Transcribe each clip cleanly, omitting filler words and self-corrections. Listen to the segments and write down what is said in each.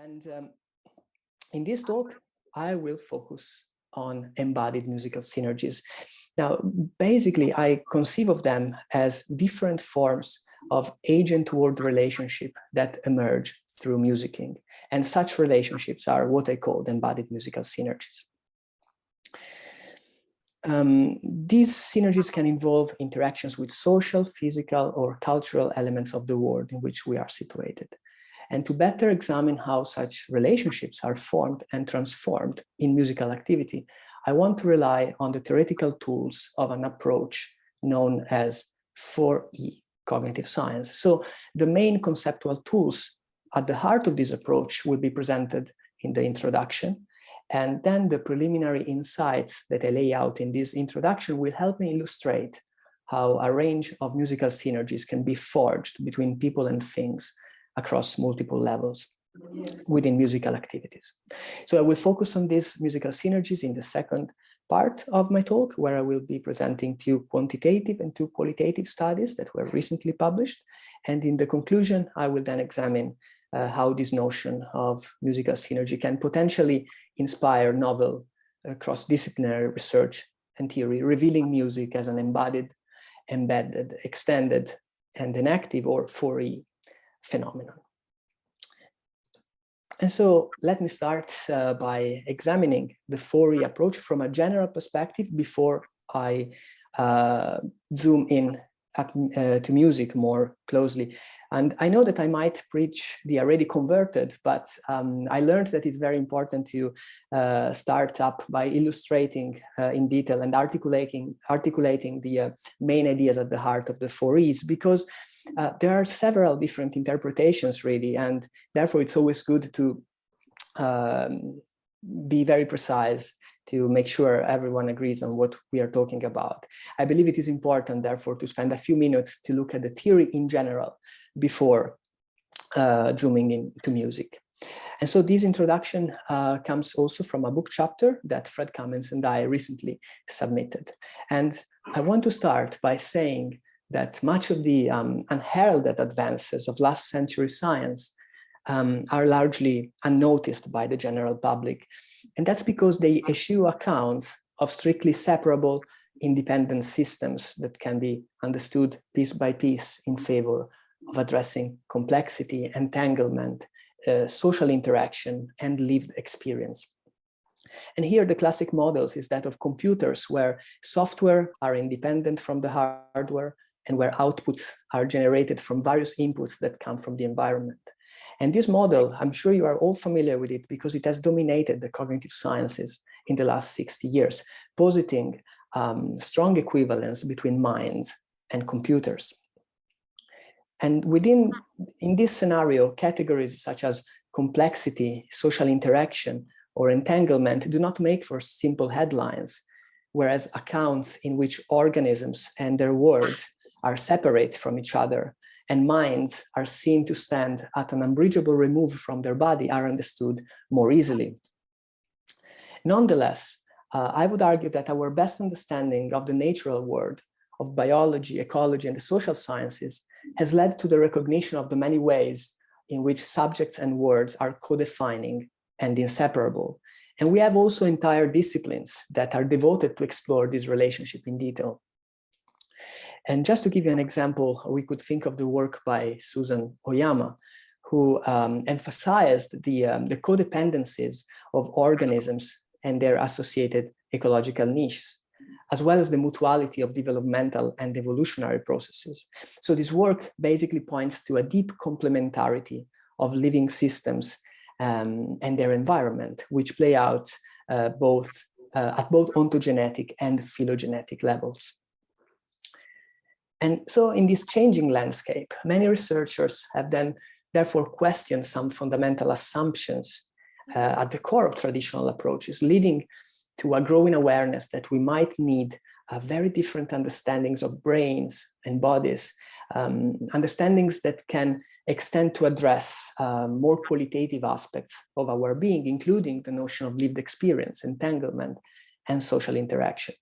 And in this talk, I will focus on embodied musical synergies. Now, basically, I conceive of them as different forms of agent-word relationship that emerge through musicking. And such relationships are what I call embodied musical synergies. These synergies can involve interactions with social, physical, or cultural elements of the world in which we are situated. And to better examine how such relationships are formed and transformed in musical activity, I want to rely on the theoretical tools of an approach known as 4E cognitive science. So the main conceptual tools at the heart of this approach will be presented in the introduction. And then the preliminary insights that I lay out in this introduction will help me illustrate how a range of musical synergies can be forged between people and things across multiple levels within musical activities. So I will focus on these musical synergies in the second part of my talk, where I will be presenting 2 quantitative and 2 qualitative studies that were recently published. And in the conclusion, I will then examine how this notion of musical synergy can potentially inspire novel cross-disciplinary research and theory, revealing music as an embodied, embedded, extended, and enactive, or 4E phenomenon. And so let me start by examining the 4E approach from a general perspective before I zoom in to music more closely. And I know that I might preach the already converted, but I learned that it's very important to start up by illustrating in detail and articulating the main ideas at the heart of the 4Es, because there are several different interpretations really, and therefore it's always good to be very precise to make sure everyone agrees on what we are talking about. I believe it is important, therefore, to spend a few minutes to look at the theory in general before zooming into music. And so this introduction comes also from a book chapter that Fred Cummins and I recently submitted. And I want to start by saying that much of the unheralded advances of last century science are largely unnoticed by the general public. And that's because they eschew accounts of strictly separable independent systems that can be understood piece by piece in favor of addressing complexity, entanglement, social interaction, and lived experience. And here the classic models is that of computers, where software are independent from the hardware and where outputs are generated from various inputs that come from the environment. And this model, I'm sure you are all familiar with it because it has dominated the cognitive sciences in the last 60 years, positing strong equivalence between minds and computers. And in this scenario, categories such as complexity, social interaction, or entanglement do not make for simple headlines, whereas accounts in which organisms and their world are separate from each other and minds are seen to stand at an unbridgeable remove from their body are understood more easily. Nonetheless, I would argue that our best understanding of the natural world, of biology, ecology, and the social sciences has led to the recognition of the many ways in which subjects and words are co-defining and inseparable. And we have also entire disciplines that are devoted to explore this relationship in detail. And just to give you an example, we could think of the work by Susan Oyama, who emphasized the codependencies of organisms and their associated ecological niches, as well as the mutuality of developmental and evolutionary processes. So this work basically points to a deep complementarity of living systems and their environment, which play out at both ontogenetic and phylogenetic levels. And so in this changing landscape, many researchers have then therefore questioned some fundamental assumptions at the core of traditional approaches, leading to a growing awareness that we might need very different understandings of brains and bodies, understandings that can extend to address more qualitative aspects of our being, including the notion of lived experience, entanglement, and social interaction.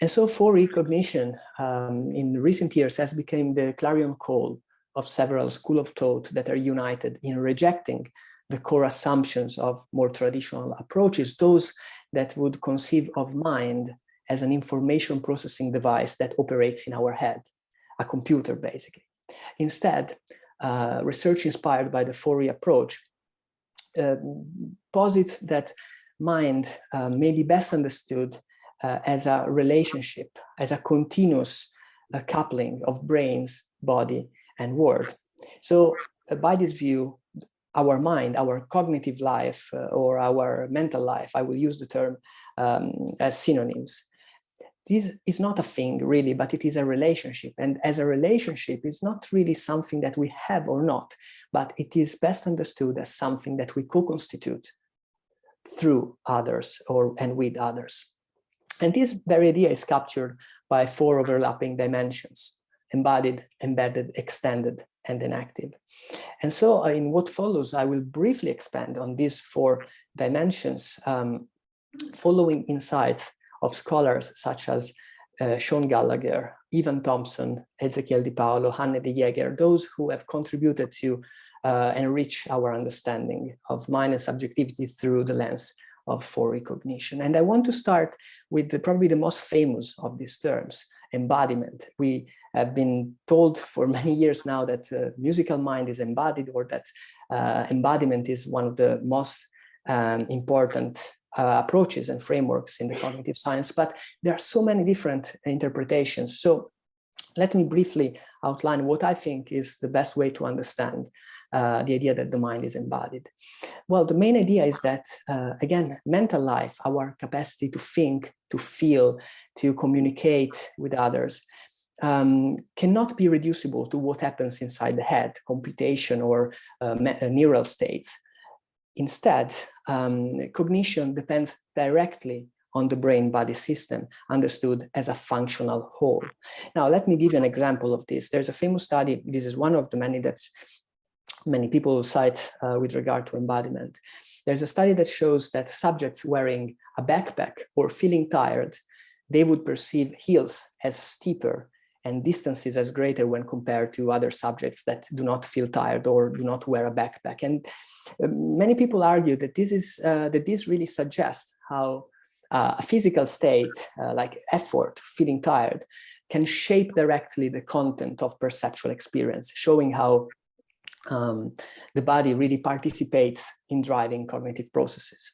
And so 4E cognition in recent years has become the clarion call of several schools of thought that are united in rejecting the core assumptions of more traditional approaches, those that would conceive of mind as an information processing device that operates in our head, a computer basically. Instead, research inspired by the Fourier approach posits that mind may be best understood as a relationship, as a continuous coupling of brains, body, and word. So by this view, our mind, our cognitive life, or our mental life, I will use the term as synonyms. This is not a thing really, but it is a relationship. And as a relationship, it's not really something that we have or not, but it is best understood as something that we co-constitute through others and with others. And this very idea is captured by 4 overlapping dimensions: embodied, embedded, extended, and enactive. And so in what follows, I will briefly expand on these 4 dimensions, following insights of scholars such as Sean Gallagher, Ivan Thompson, Ezequiel Di Paolo, Hanne de Jager, those who have contributed to enrich our understanding of mind and subjectivity through the lens of Fourier cognition. And I want to start with probably the most famous of these terms, embodiment. We have been told for many years now that musical mind is embodied, or that embodiment is one of the most important approaches and frameworks in the cognitive science, but there are so many different interpretations. So let me briefly outline what I think is the best way to understand the idea that the mind is embodied. Well, the main idea is that, again, mental life, our capacity to think, to feel, to communicate with others, cannot be reducible to what happens inside the head, computation or neural states. Instead, cognition depends directly on the brain-body system, understood as a functional whole. Now, let me give you an example of this. There's a famous study, this is one of the many that many people cite with regard to embodiment. There's a study that shows that subjects wearing a backpack or feeling tired, they would perceive hills as steeper and distances as greater when compared to other subjects that do not feel tired or do not wear a backpack. And many people argue that this really suggests how a physical state like effort, feeling tired, can shape directly the content of perceptual experience, showing how the body really participates in driving cognitive processes.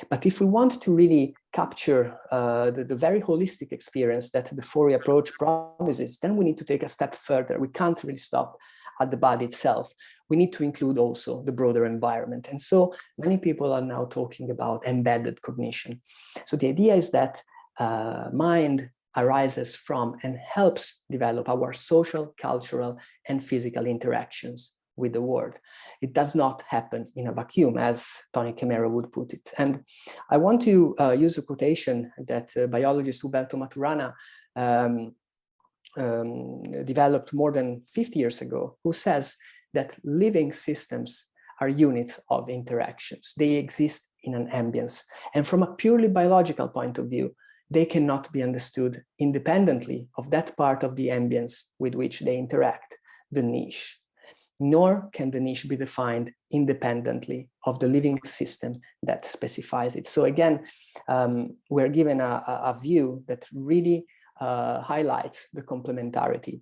But if we want to really capture the very holistic experience that the Fourier approach promises, then we need to take a step further. We can't really stop at the body itself. We need to include also the broader environment. And so many people are now talking about embedded cognition. So the idea is that mind arises from and helps develop our social, cultural, and physical interactions with the world. It does not happen in a vacuum, as Tony Camero would put it. And I want to use a quotation that biologist Uberto Maturana developed more than 50 years ago, who says that living systems are units of interactions. They exist in an ambience. And from a purely biological point of view, they cannot be understood independently of that part of the ambience with which they interact, the niche. Nor can the niche be defined independently of the living system that specifies it. So again, we're given a view that really highlights the complementarity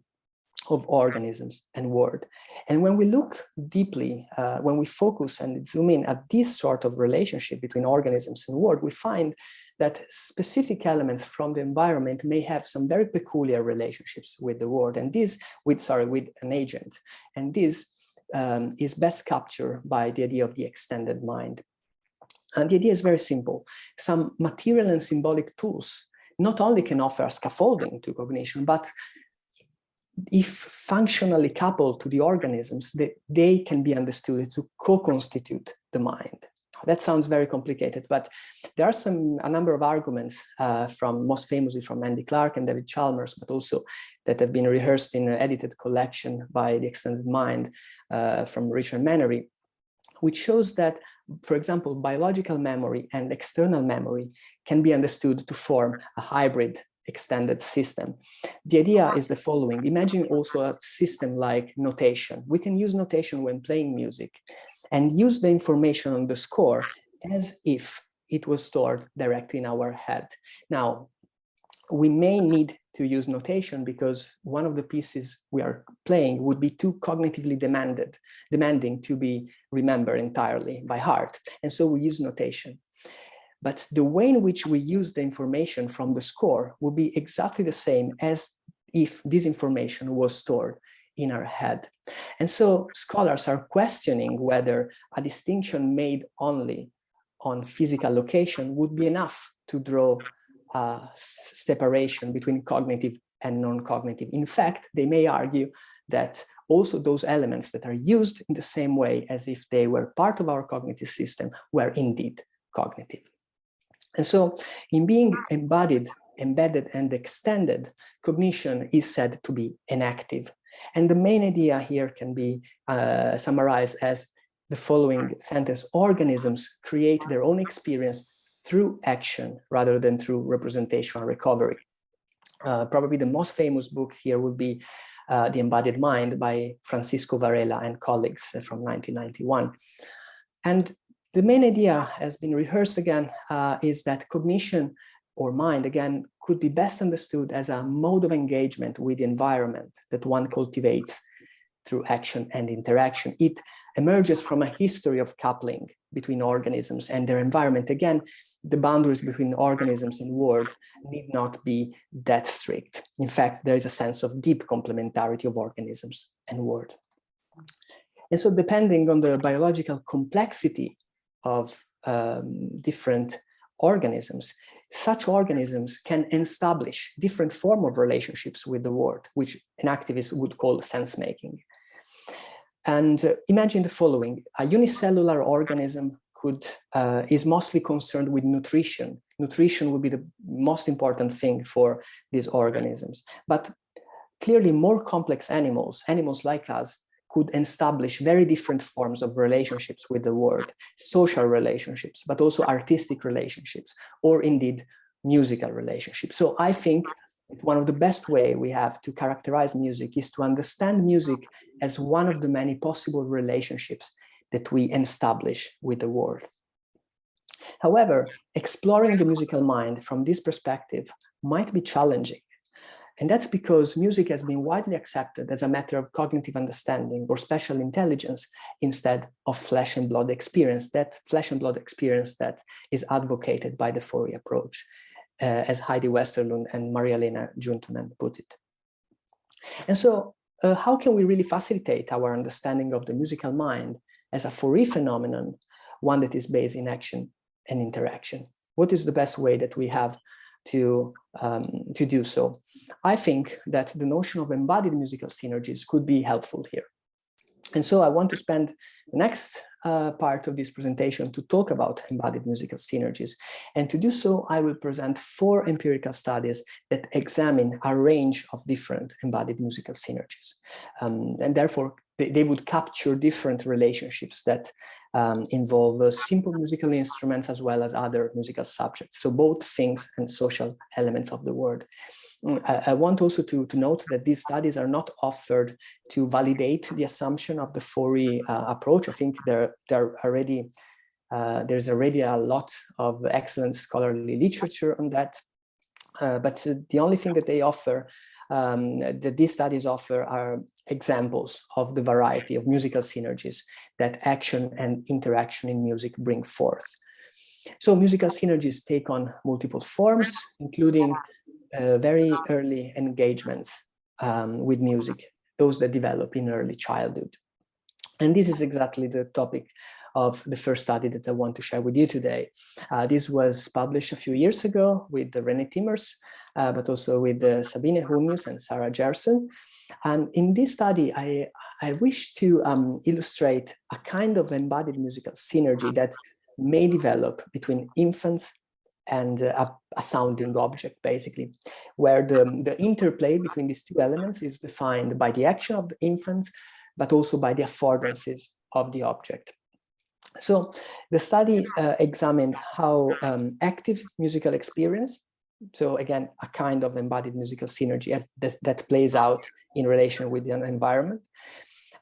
of organisms and world. And when we look deeply, when we focus and zoom in at this sort of relationship between organisms and world, we find that specific elements from the environment may have some very peculiar relationships with the world, and this with an agent. And this is best captured by the idea of the extended mind. And the idea is very simple. Some material and symbolic tools not only can offer scaffolding to cognition, but if functionally coupled to the organisms, they can be understood to co-constitute the mind. That sounds very complicated, but there are a number of arguments most famously from Andy Clark and David Chalmers, but also that have been rehearsed in an edited collection by The Extended Mind from Richard Menery, which shows that, for example, biological memory and external memory can be understood to form a hybrid extended system. The idea is the following. Imagine also a system like notation. We can use notation when playing music and use the information on the score as if it was stored directly in our head. Now, we may need to use notation because one of the pieces we are playing would be too cognitively demanding to be remembered entirely by heart. And so we use notation. But the way in which we use the information from the score will be exactly the same as if this information was stored in our head. And so scholars are questioning whether a distinction made only on physical location would be enough to draw a separation between cognitive and non-cognitive. In fact, they may argue that also those elements that are used in the same way as if they were part of our cognitive system were indeed cognitive. And so in being embodied, embedded, and extended, cognition is said to be enactive. And the main idea here can be summarized as the following sentence: organisms create their own experience through action rather than through representation and recovery. Probably the most famous book here would be The Embodied Mind by Francisco Varela and colleagues from 1991. And the main idea has been rehearsed again, is that cognition or mind, again, could be best understood as a mode of engagement with the environment that one cultivates through action and interaction. It emerges from a history of coupling between organisms and their environment. Again, the boundaries between organisms and world need not be that strict. In fact, there is a sense of deep complementarity of organisms and world. And so depending on the biological complexity of different organisms, such organisms can establish different forms of relationships with the world, which an activist would call sense-making. And imagine the following: a unicellular organism is mostly concerned with nutrition. Nutrition would be the most important thing for these organisms. But clearly more complex animals like us, could establish very different forms of relationships with the world, social relationships, but also artistic relationships, or indeed musical relationships. So I think one of the best ways we have to characterize music is to understand music as one of the many possible relationships that we establish with the world. However, exploring the musical mind from this perspective might be challenging. And that's because music has been widely accepted as a matter of cognitive understanding or special intelligence instead of flesh and blood experience, that is advocated by the Fourier approach, as Heidi Westerlund and Maria-Lena Juntunen put it. And so how can we really facilitate our understanding of the musical mind as a Fourier phenomenon, one that is based in action and interaction? What is the best way that we have to do so? I think that the notion of embodied musical synergies could be helpful here. And so I want to spend the next part of this presentation to talk about embodied musical synergies. And to do so, I will present 4 empirical studies that examine a range of different embodied musical synergies. And therefore, they would capture different relationships that involve simple musical instruments as well as other musical subjects. So both things and social elements of the world. I want also to note that these studies are not offered to validate the assumption of the Fourier approach. I think there's already a lot of excellent scholarly literature on that. But the only thing that they offer, that these studies offer, are examples of the variety of musical synergies that action and interaction in music bring forth. So musical synergies take on multiple forms, including very early engagements with music, those that develop in early childhood. And this is exactly the topic of the first study that I want to share with you today. This was published a few years ago with René Timmers, but also with Sabine Humius and Sarah Gerson. And in this study, I wish to illustrate a kind of embodied musical synergy that may develop between infants and a sounding object, basically, where the interplay between these two elements is defined by the action of the infant, but also by the affordances of the object. So the study examined how active musical experience So again, a kind of embodied musical synergy that plays out in relation with the environment.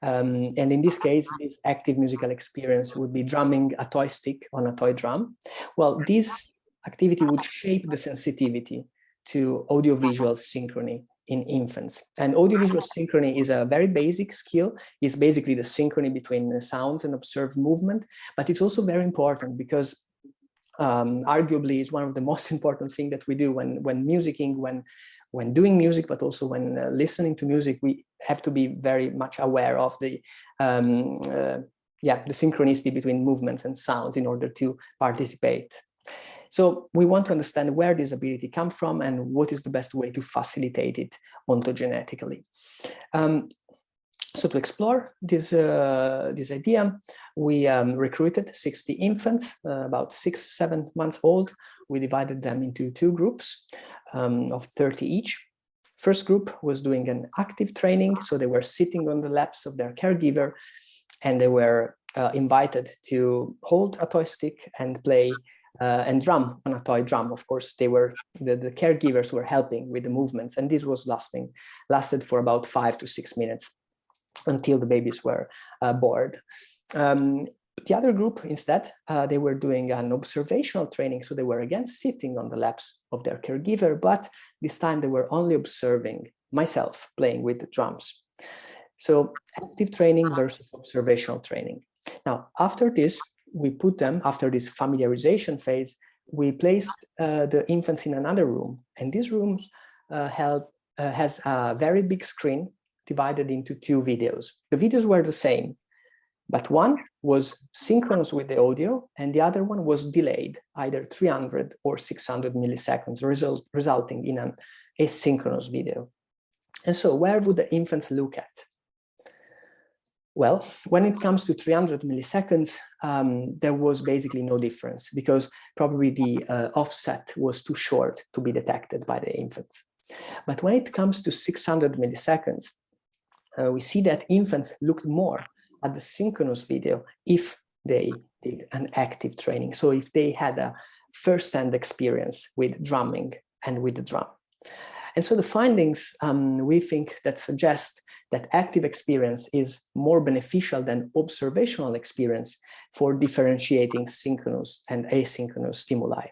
And in this case, this active musical experience would be drumming a toy stick on a toy drum. Well, this activity would shape the sensitivity to audiovisual synchrony in infants. And audiovisual synchrony is a very basic skill. It's basically the synchrony between sounds and observed movement, but it's also very important because arguably is one of the most important things that we do when musicking, when doing music, but also when listening to music. We have to be very much aware of the synchronicity between movements and sounds in order to participate. So we want to understand where this ability comes from and what is the best way to facilitate it ontogenetically. So to explore this idea, we recruited 60 infants, about 6-7 months old. We divided them into 2 groups of 30 each. First group was doing an active training, so they were sitting on the laps of their caregiver, and they were invited to hold a toy stick and play and drum on a toy drum. Of course, they were the caregivers were helping with the movements, and this was lasted for about 5 to 6 minutes until the babies were bored. The other group, instead, they were doing an observational training. So they were again sitting on the laps of their caregiver, but this time they were only observing myself playing with the drums. So active training versus observational training. Now, after this, we put them, after this familiarization phase, we placed the infants in another room. And this room has a very big screen divided into 2 videos. The videos were the same, but one was synchronous with the audio and the other one was delayed, either 300 or 600 milliseconds, resulting in an asynchronous video. And so where would the infants look at? Well, when it comes to 300 milliseconds, there was basically no difference because probably the offset was too short to be detected by the infants. But when it comes to 600 milliseconds, we see that infants looked more at the synchronous video if they did an active training. So if they had a first-hand experience with drumming and with the drum. And so the findings, we think, that suggest that active experience is more beneficial than observational experience for differentiating synchronous and asynchronous stimuli.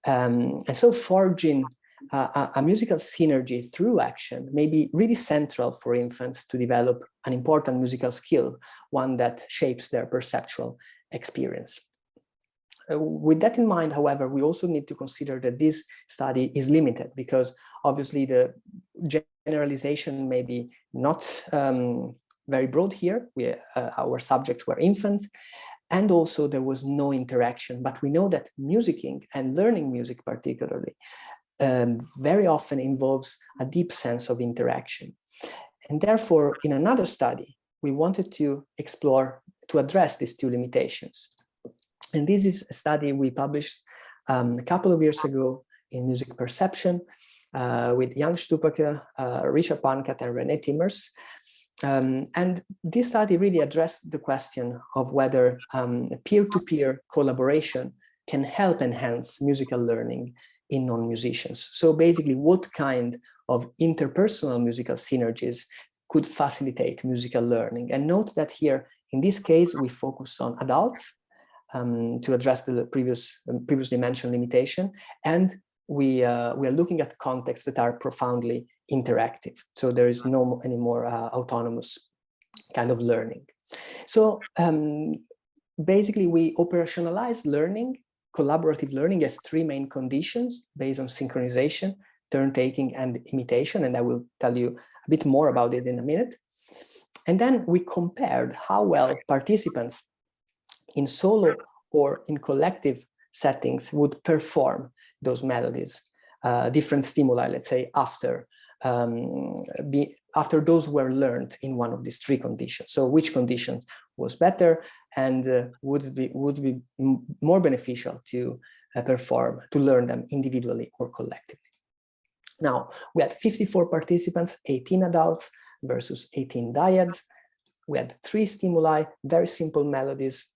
And so forging a musical synergy through action may be really central for infants to develop an important musical skill, one that shapes their perceptual experience. With that in mind, however, we also need to consider that this study is limited because obviously the generalization may be not very broad here. Our subjects were infants, and also there was no interaction. But we know that musicking and learning music particularly very often involves a deep sense of interaction. And therefore, in another study, we wanted to explore, to address these 2 limitations. And this is a study we published a couple of years ago in Music Perception with Jan Stupake, Richard Pankat, and René Timmers. And this study really addressed the question of whether peer-to-peer collaboration can help enhance musical learning in non-musicians. So basically, what kind of interpersonal musical synergies could facilitate musical learning? And note that here, in this case, we focus on adults to address the previously mentioned limitation, and we are looking at contexts that are profoundly interactive. So there is no any more autonomous kind of learning. So basically, we operationalize learning, collaborative learning, as 3 main conditions based on synchronization, turn-taking, and imitation. And I will tell you a bit more about it in a minute. And then we compared how well participants in solo or in collective settings would perform those melodies, different stimuli, let's say, after those were learned in one of these 3 conditions. So which conditions was better and would be more beneficial to perform, to learn them individually or collectively. Now, we had 54 participants, 18 adults versus 18 dyads. We had 3 stimuli, very simple melodies.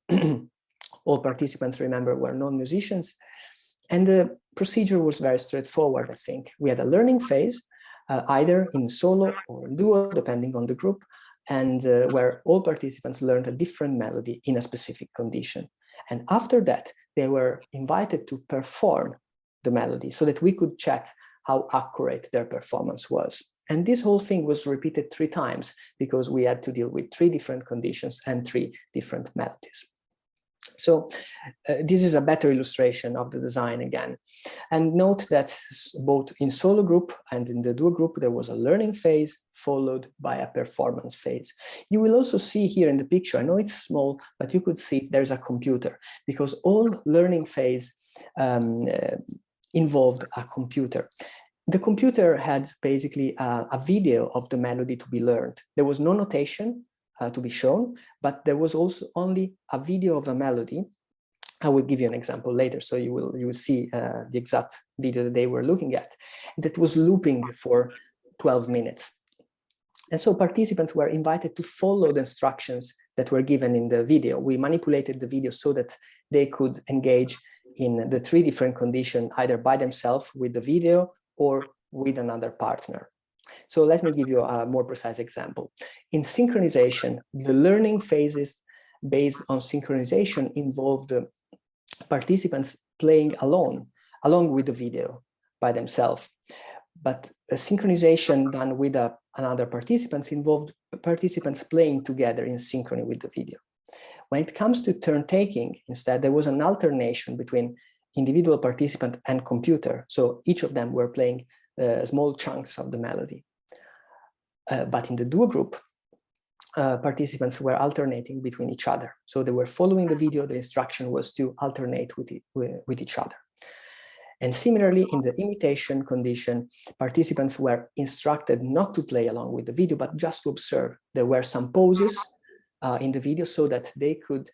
All participants, remember, were non-musicians. And the procedure was very straightforward, I think. We had a learning phase, either in solo or in duo, depending on the group, and where all participants learned a different melody in a specific condition. And after that, they were invited to perform the melody so that we could check how accurate their performance was. And this whole thing was repeated 3 times because we had to deal with 3 different conditions and 3 different melodies. So this is a better illustration of the design again. And note that both in solo group and in the duo group, there was a learning phase followed by a performance phase. You will also see here in the picture, I know it's small, but you could see there's a computer because all learning phase involved a computer. The computer had basically a video of the melody to be learned. There was no notation to be shown, but there was also only a video of a melody. I will give you an example later, so you will see the exact video that they were looking at. That was looping for 12 minutes. And so participants were invited to follow the instructions that were given in the video. We manipulated the video so that they could engage in the 3 different conditions, either by themselves with the video or with another partner. So let me give you a more precise example. In synchronization, the learning phases based on synchronization involved the participants playing along with the video by themselves. But a synchronization done with another participants involved participants playing together in synchrony with the video. When it comes to turn taking, instead, there was an alternation between individual participant and computer. So each of them were playing small chunks of the melody. But in the duo group, participants were alternating between each other. So they were following the video. The instruction was to alternate with each other. And similarly, in the imitation condition, participants were instructed not to play along with the video, but just to observe. There were some pauses in the video so that they could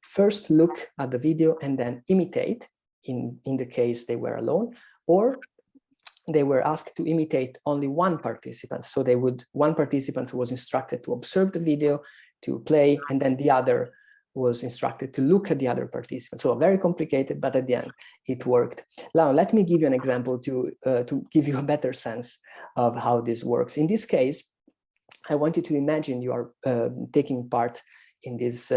first look at the video and then imitate in the case they were alone, or they were asked to imitate only one participant. So one participant was instructed to observe the video, to play, and then the other was instructed to look at the other participant. So very complicated, but at the end it worked. Now, let me give you an example to give you a better sense of how this works. In this case, I want you to imagine you are taking part in this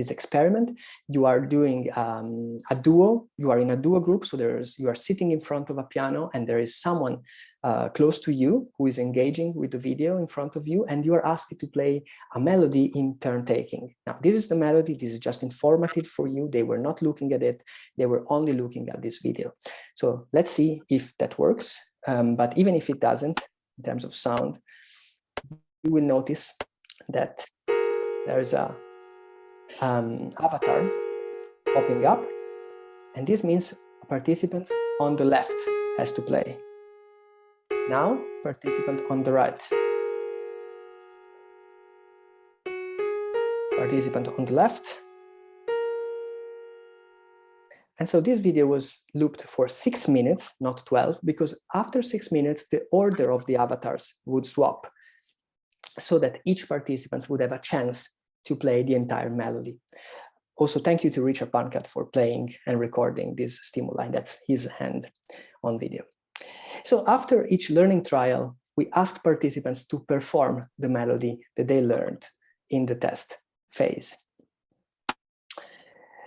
experiment. You are doing a duo. You are in a duo group. So you are sitting in front of a piano, and there is someone close to you who is engaging with the video in front of you, and you are asked to play a melody in turn taking. Now, this is the melody. This is just informative for you. They were not looking at it. They were only looking at this video. So let's see if that works. But even if it doesn't, in terms of sound, you will notice that there's a avatar popping up, and this means a participant on the left has to play. Now, participant on the right. Participant on the left. And so this video was looped for 6 minutes, not 12, because after 6 minutes, the order of the avatars would swap, so that each participant would have a chance to play the entire melody. Also, thank you to Richard Pancat for playing and recording this stimuli. That's his hand on video. So after each learning trial, we asked participants to perform the melody that they learned in the test phase.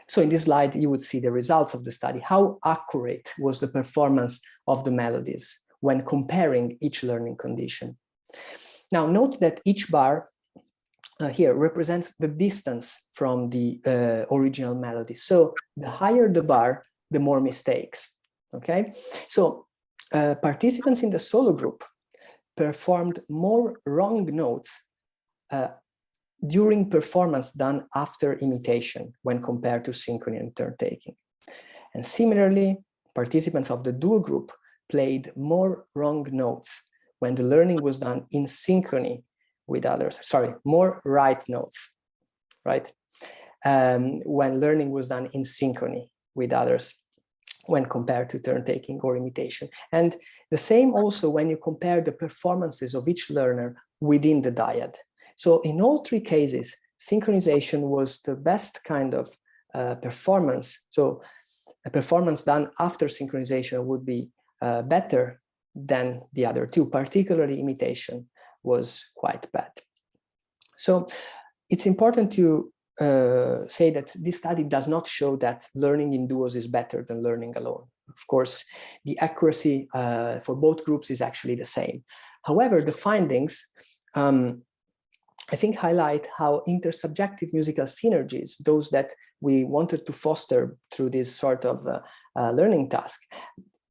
So in this slide, you would see the results of the study. How accurate was the performance of the melodies when comparing each learning condition? Now, note that each bar here represents the distance from the original melody. So the higher the bar, the more mistakes, okay? So participants in the solo group performed more wrong notes during performance done after imitation when compared to synchrony and turn taking. And similarly, participants of the duo group played more wrong notes when the learning was done in synchrony with others. Sorry, more right notes, right? When learning was done in synchrony with others when compared to turn taking or imitation. And the same also when you compare the performances of each learner within the dyad. So in all 3 cases, synchronization was the best kind of performance. So a performance done after synchronization would be better than the other two, particularly imitation was quite bad. So it's important to say that this study does not show that learning in duos is better than learning alone. Of course, the accuracy for both groups is actually the same. However, the findings, I think, highlight how intersubjective musical synergies, those that we wanted to foster through this sort of learning task,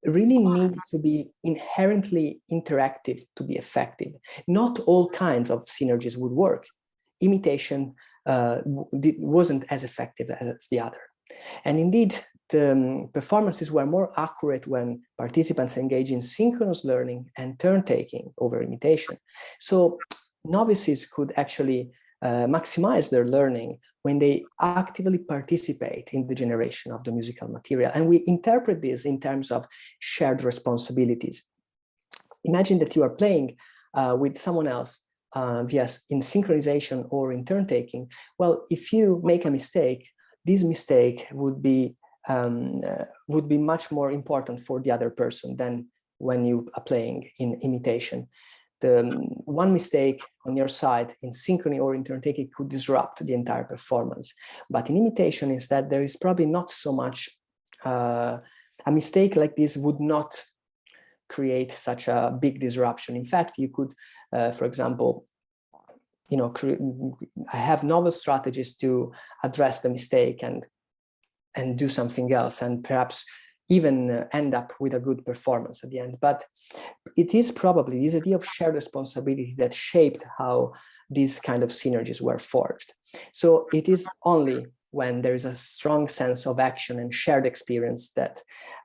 really need to be inherently interactive to be effective. Not all kinds of synergies would work. Imitation wasn't as effective as the other. And indeed, the performances were more accurate when participants engage in synchronous learning and turn-taking over imitation. So novices could actually maximize their learning when they actively participate in the generation of the musical material. And we interpret this in terms of shared responsibilities. Imagine that you are playing with someone else in synchronization or in turn-taking. Well, if you make a mistake, this mistake would be much more important for the other person than when you are playing in imitation. The one mistake on your side in synchrony or in turn-taking could disrupt the entire performance. But in imitation, instead, there is probably not so much, a mistake like this would not create such a big disruption. In fact, you could, for example, have novel strategies to address the mistake and do something else, and perhaps even end up with a good performance at the end. But it is probably this idea of shared responsibility that shaped how these kind of synergies were forged. So it is only when there is a strong sense of action and shared experience that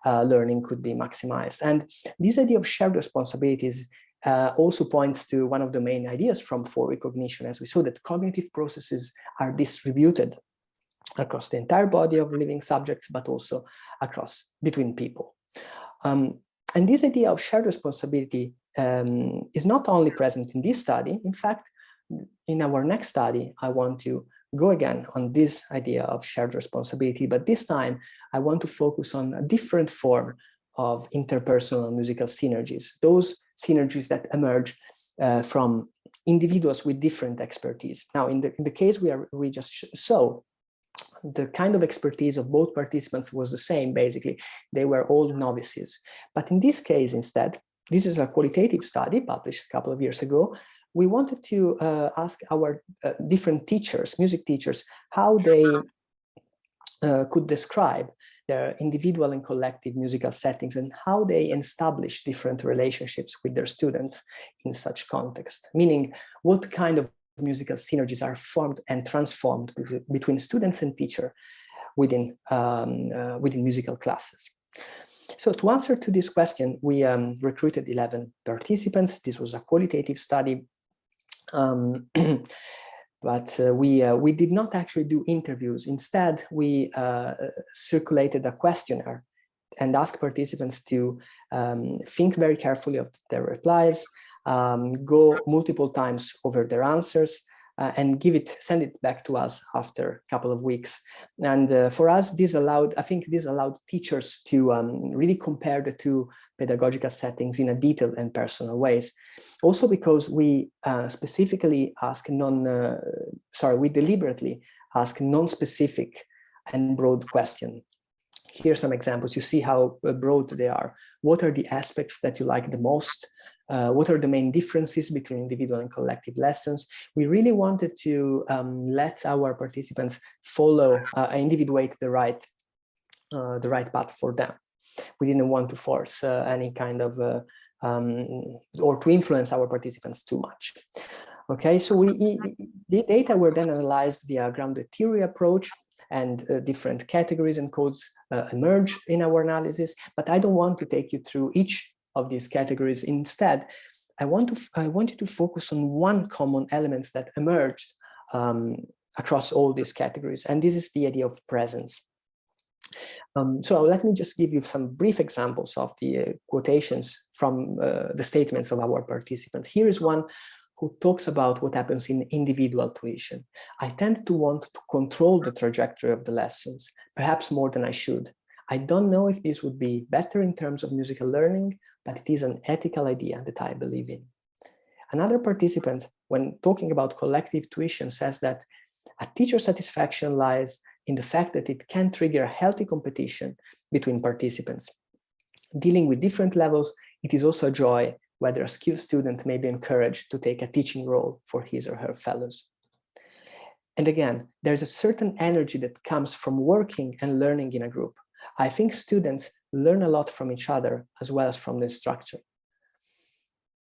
learning could be maximized. And this idea of shared responsibilities also points to one of the main ideas from for-week cognition, as we saw that cognitive processes are distributed across the entire body of living subjects, but also between people. And this idea of shared responsibility is not only present in this study. In fact, in our next study, I want to go again on this idea of shared responsibility, but this time I want to focus on a different form of interpersonal musical synergies, those synergies that emerge from individuals with different expertise. Now, in the case we just saw, the kind of expertise of both participants was the same, basically. They were all novices. But in this case, instead, this is a qualitative study published a couple of years ago. We wanted to ask our different teachers, music teachers, how they could describe their individual and collective musical settings and how they establish different relationships with their students in such context, meaning what kind of musical synergies are formed and transformed between students and teacher within musical classes. So to answer to this question, we recruited 11 participants. This was a qualitative study, but we did not actually do interviews. Instead, we circulated a questionnaire and asked participants to think very carefully of their replies, go multiple times over their answers, and send it back to us after a couple of weeks. And for us, I think this allowed teachers to really compare the two pedagogical settings in a detailed and personal ways. Also because we specifically we deliberately ask non-specific and broad questions. Here are some examples. You see how broad they are. What are the aspects that you like the most? What are the main differences between individual and collective lessons? We really wanted to let our participants follow, individuate the right path for them. We didn't want to force any kind of, or to influence our participants too much. Okay, so the data were then analyzed via grounded theory approach, and different categories and codes emerged in our analysis, but I don't want to take you through each of these categories. Instead, I want you to focus on one common element that emerged across all these categories, and this is the idea of presence. So let me just give you some brief examples of the quotations from the statements of our participants. Here is one who talks about what happens in individual tuition. I tend to want to control the trajectory of the lessons, perhaps more than I should. I don't know if this would be better in terms of musical learning, but it is an ethical idea that I believe in. Another participant, when talking about collective tuition, says that a teacher satisfaction lies in the fact that it can trigger a healthy competition between participants. Dealing with different levels, it is also a joy whether a skilled student may be encouraged to take a teaching role for his or her fellows. And again, there's a certain energy that comes from working and learning in a group. I think students learn a lot from each other as well as from the instructor.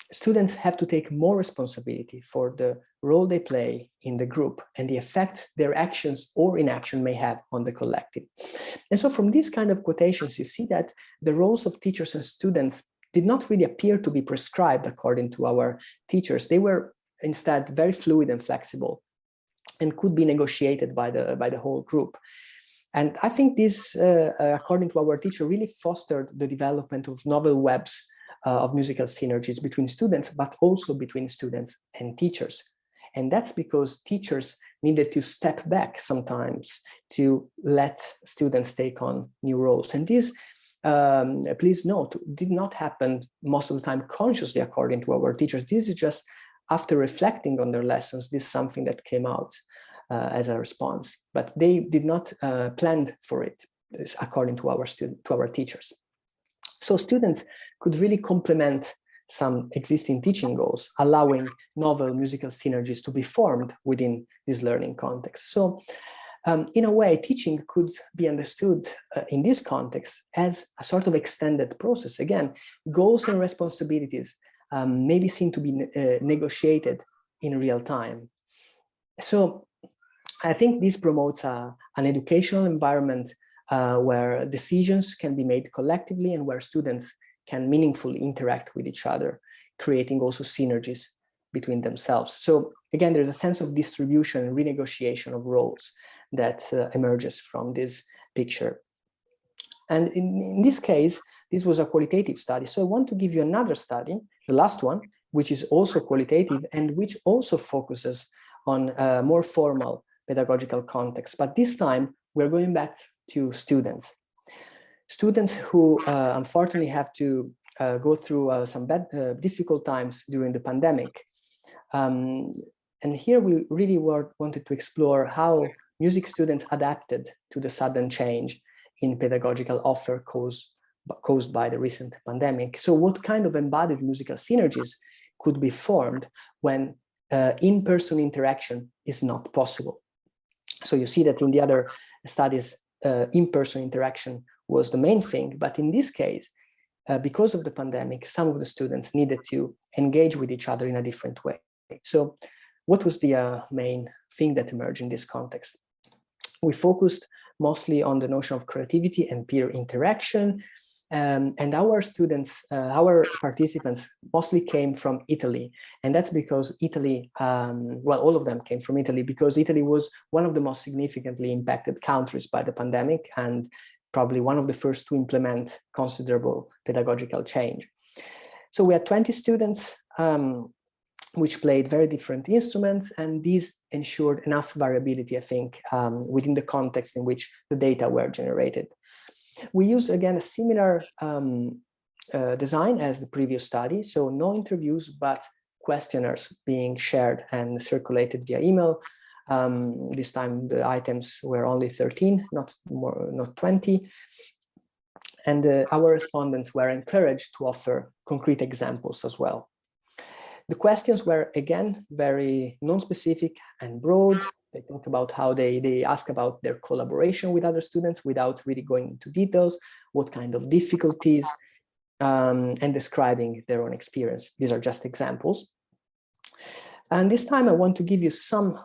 Students have to take more responsibility for the role they play in the group and the effect their actions or inaction may have on the collective. And so from these kind of quotations, you see that the roles of teachers and students did not really appear to be prescribed according to our teachers. They were instead very fluid and flexible and could be negotiated by the whole group. And I think this, according to our teacher, really fostered the development of novel webs of musical synergies between students, but also between students and teachers. And that's because teachers needed to step back sometimes to let students take on new roles. And this, please note, did not happen most of the time consciously according to our teachers. This is just after reflecting on their lessons, this is something that came out as a response, but they did not plan for it according to our teachers. So students could really complement some existing teaching goals, allowing novel musical synergies to be formed within this learning context. So in a way, teaching could be understood in this context as a sort of extended process. Again, goals and responsibilities may be seen to be negotiated in real time. So I think this promotes an educational environment where decisions can be made collectively and where students can meaningfully interact with each other, creating also synergies between themselves. So again, there's a sense of distribution and renegotiation of roles that emerges from this picture. And in this case, this was a qualitative study. So I want to give you another study, the last one, which is also qualitative and which also focuses on a more formal pedagogical context. But this time, we're going back to students. Students who unfortunately have to go through some difficult times during the pandemic. And here we really wanted to explore how music students adapted to the sudden change in pedagogical offer caused by the recent pandemic. So what kind of embodied musical synergies could be formed when in-person interaction is not possible? So you see that in the other studies, in-person interaction was the main thing, but in this case, because of the pandemic, some of the students needed to engage with each other in a different way. So what was the main thing that emerged in this context? We focused mostly on the notion of creativity and peer interaction, and our students, our participants mostly came from Italy, and that's because Italy, well, all of them came from Italy because Italy was one of the most significantly impacted countries by the pandemic and probably one of the first to implement considerable pedagogical change. So we had 20 students which played very different instruments, and these ensured enough variability, I think, within the context in which the data were generated. We used, again, a similar design as the previous study, so no interviews, but questionnaires being shared and circulated via email. This time the items were only 13, not 20. And our respondents were encouraged to offer concrete examples as well. The questions were, again, very non-specific and broad. They talk about how they ask about their collaboration with other students without really going into details, what kind of difficulties, and describing their own experience. These are just examples. And this time I want to give you some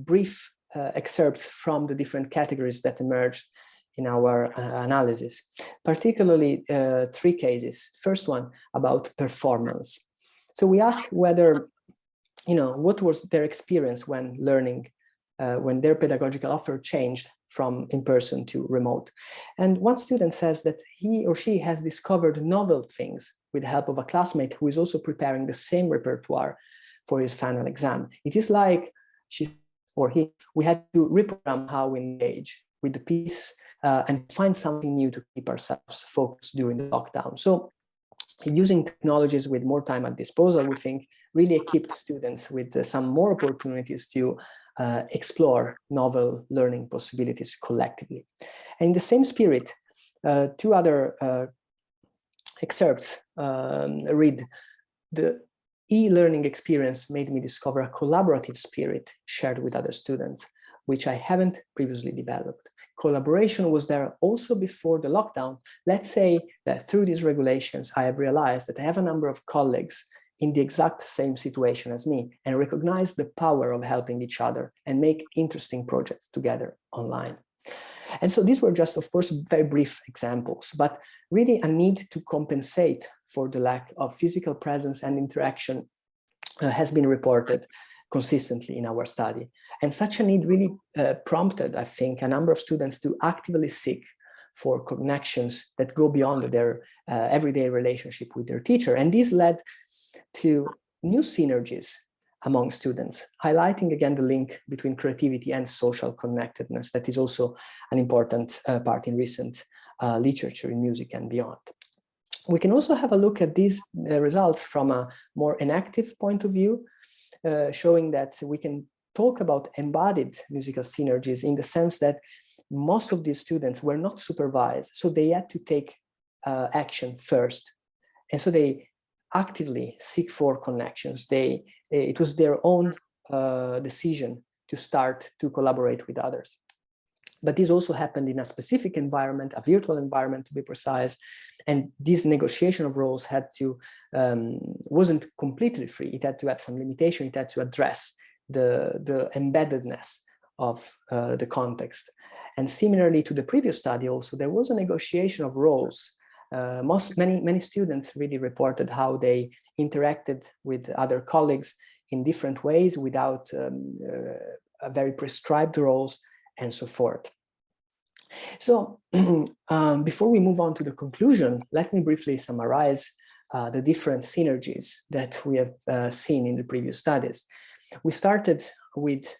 brief excerpts from the different categories that emerged in our analysis, particularly 3 cases. First one about performance. So we asked whether, what was their experience when learning, when their pedagogical offer changed from in-person to remote. And one student says that he or she has discovered novel things with the help of a classmate who is also preparing the same repertoire for his final exam. It is like she or he, we had to reprogram how we engage with the piece and find something new to keep ourselves focused during the lockdown. So using technologies with more time at disposal, we think really equipped students with some more opportunities to explore novel learning possibilities collectively. And in the same spirit, two other excerpts read: the e-learning experience made me discover a collaborative spirit shared with other students, which I haven't previously developed. Collaboration was there also before the lockdown. Let's say that through these regulations, I have realized that I have a number of colleagues in the exact same situation as me and recognize the power of helping each other and make interesting projects together online. And so these were just, of course, very brief examples, but really a need to compensate for the lack of physical presence and interaction has been reported consistently in our study. And such a need really prompted, I think, a number of students to actively seek for connections that go beyond their everyday relationship with their teacher. And this led to new synergies among students, highlighting again the link between creativity and social connectedness. That is also an important part in recent literature in music and beyond. We can also have a look at these results from a more inactive point of view, showing that we can talk about embodied musical synergies in the sense that most of these students were not supervised, so they had to take action first. And so they actively seek for connections. It was their own decision to start to collaborate with others. But this also happened in a specific environment, a virtual environment to be precise. And this negotiation of roles wasn't completely free. It had to have some limitation. It had to address the embeddedness of the context. And similarly to the previous study also, there was a negotiation of roles. Many students really reported how they interacted with other colleagues in different ways without a very prescribed roles and so forth. So before we move on to the conclusion, let me briefly summarize the different synergies that we have seen in the previous studies. We started with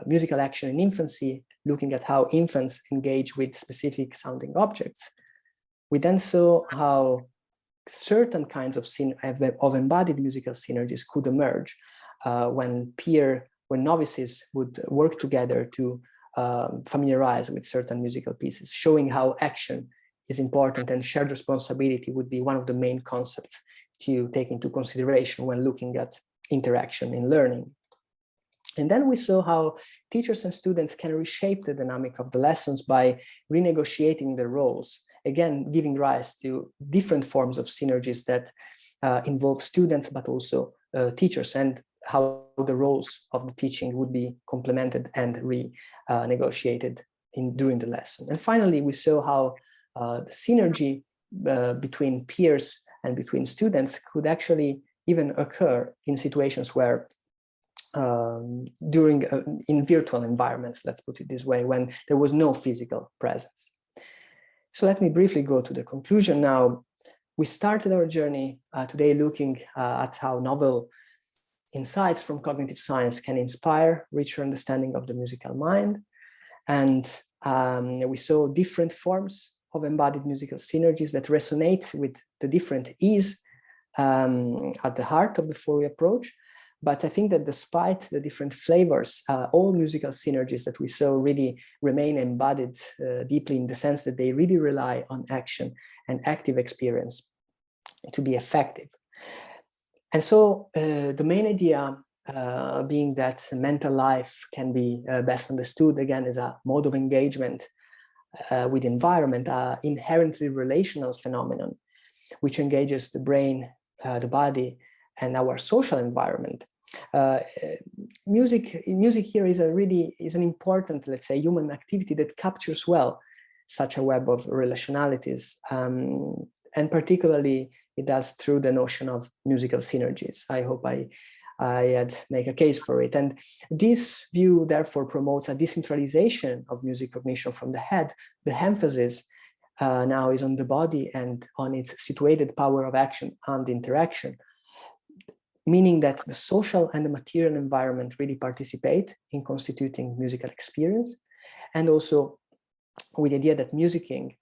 musical action in infancy, looking at how infants engage with specific sounding objects. We then saw how certain kinds of embodied musical synergies could emerge when novices would work together to familiarize with certain musical pieces, showing how action is important and shared responsibility would be one of the main concepts to take into consideration when looking at interaction in learning. And then we saw how teachers and students can reshape the dynamic of the lessons by renegotiating their roles, again, giving rise to different forms of synergies that involve students, but also teachers, and how the roles of the teaching would be complemented and renegotiated during the lesson. And finally, we saw how the synergy between peers and between students could actually even occur in situations where in virtual environments, let's put it this way, when there was no physical presence. So let me briefly go to the conclusion now. We started our journey today looking at how novel insights from cognitive science can inspire richer understanding of the musical mind. And we saw different forms of embodied musical synergies that resonate with the different E's at the heart of the Fourier approach. But I think that despite the different flavors, all musical synergies that we saw really remain embodied deeply, in the sense that they really rely on action and active experience to be effective. And so the main idea being that mental life can be best understood again as a mode of engagement with environment, inherently relational phenomenon, which engages the brain, the body, and our social environment. Music here is an important, let's say, human activity that captures well such a web of relationalities, and particularly it does through the notion of musical synergies. I hope I had make a case for it. And this view therefore promotes a decentralization of music cognition from the head. The emphasis now is on the body and on its situated power of action and interaction, meaning that the social and the material environment really participate in constituting musical experience. And also with the idea that musicking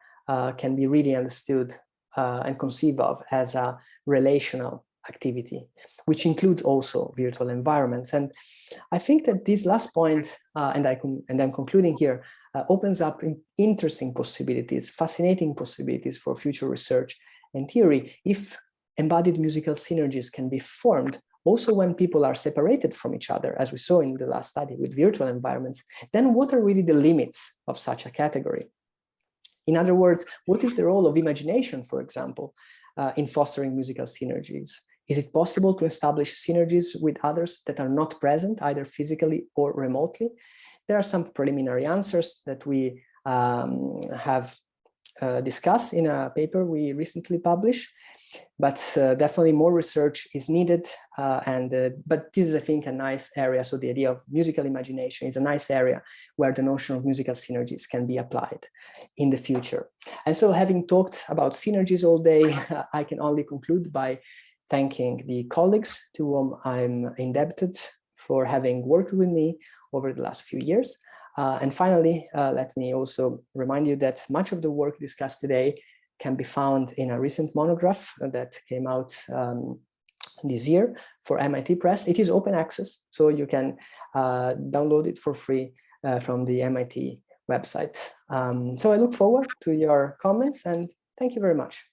can be really understood and conceived of as a relational activity, which includes also virtual environments. And I think that this last point, and I'm concluding here, opens up interesting possibilities, fascinating possibilities for future research and theory. If embodied musical synergies can be formed also when people are separated from each other, as we saw in the last study with virtual environments, then what are really the limits of such a category? In other words, what is the role of imagination, for example, in fostering musical synergies? Is it possible to establish synergies with others that are not present, either physically or remotely? There are some preliminary answers that we have discussed in a paper we recently published, but definitely more research is needed. But this is, I think, a nice area. So the idea of musical imagination is a nice area where the notion of musical synergies can be applied in the future. And so, having talked about synergies all day, I can only conclude by thanking the colleagues to whom I'm indebted for having worked with me over the last few years. And finally, let me also remind you that much of the work discussed today can be found in a recent monograph that came out this year for MIT Press. It is open access, so you can download it for free from the MIT website. So I look forward to your comments, and thank you very much.